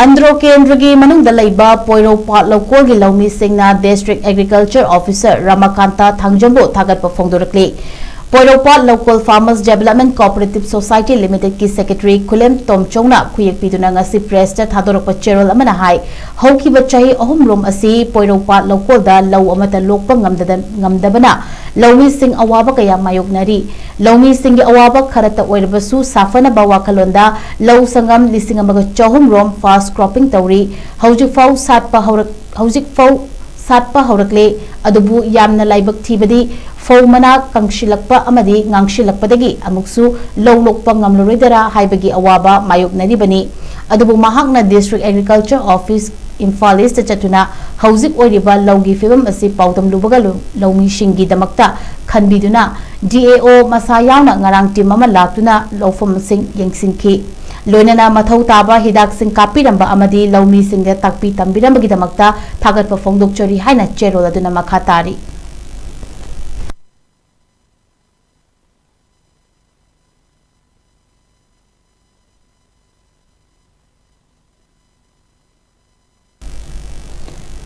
Andro Kendra की Manungda Leiba Poiroupat Loukol की Loumi Singna District Agriculture Officer RAMAKANTA THANGJAM THAGATPA FONGDORAKLI Poiroupat Local Farmers Development Cooperative Society Limited की Secretary Kulem Tomchongna खुयेक पीदुना ngasi press ta thadorokpa cherol amana hai haukiba chahi ahum rom asi Poiroupat Loukol da lau amata lokpa ngamdabana Loumi Sing awaba kaya mayoknari Loumi Sing gi awaba kharata oirabasu safana bawa kalonda lau sangam lising amaga chahum rom fast cropping tawri haujik fau satpa haurakle adubu yamna laibak thibadi fau mana kangshilakpa amadi ngangshilakpadagi amuksu lowlokpa ngamloridara haibagi awaba mayoknari bani adubu mahakna District Agriculture Office Imphal East chatuna haujik oiriba lawgi fibam asi pautam lubaga Loumi Singgi damakta khanbiduna DAO masayawna ngarang team ama laktuna lawfam sing yengsinki loinana mathau taba hidak sing kapiramba amadi Loumi Singda takpi tambirambagi damakta thagatpa fongdokchori haina cherol aduna makhatari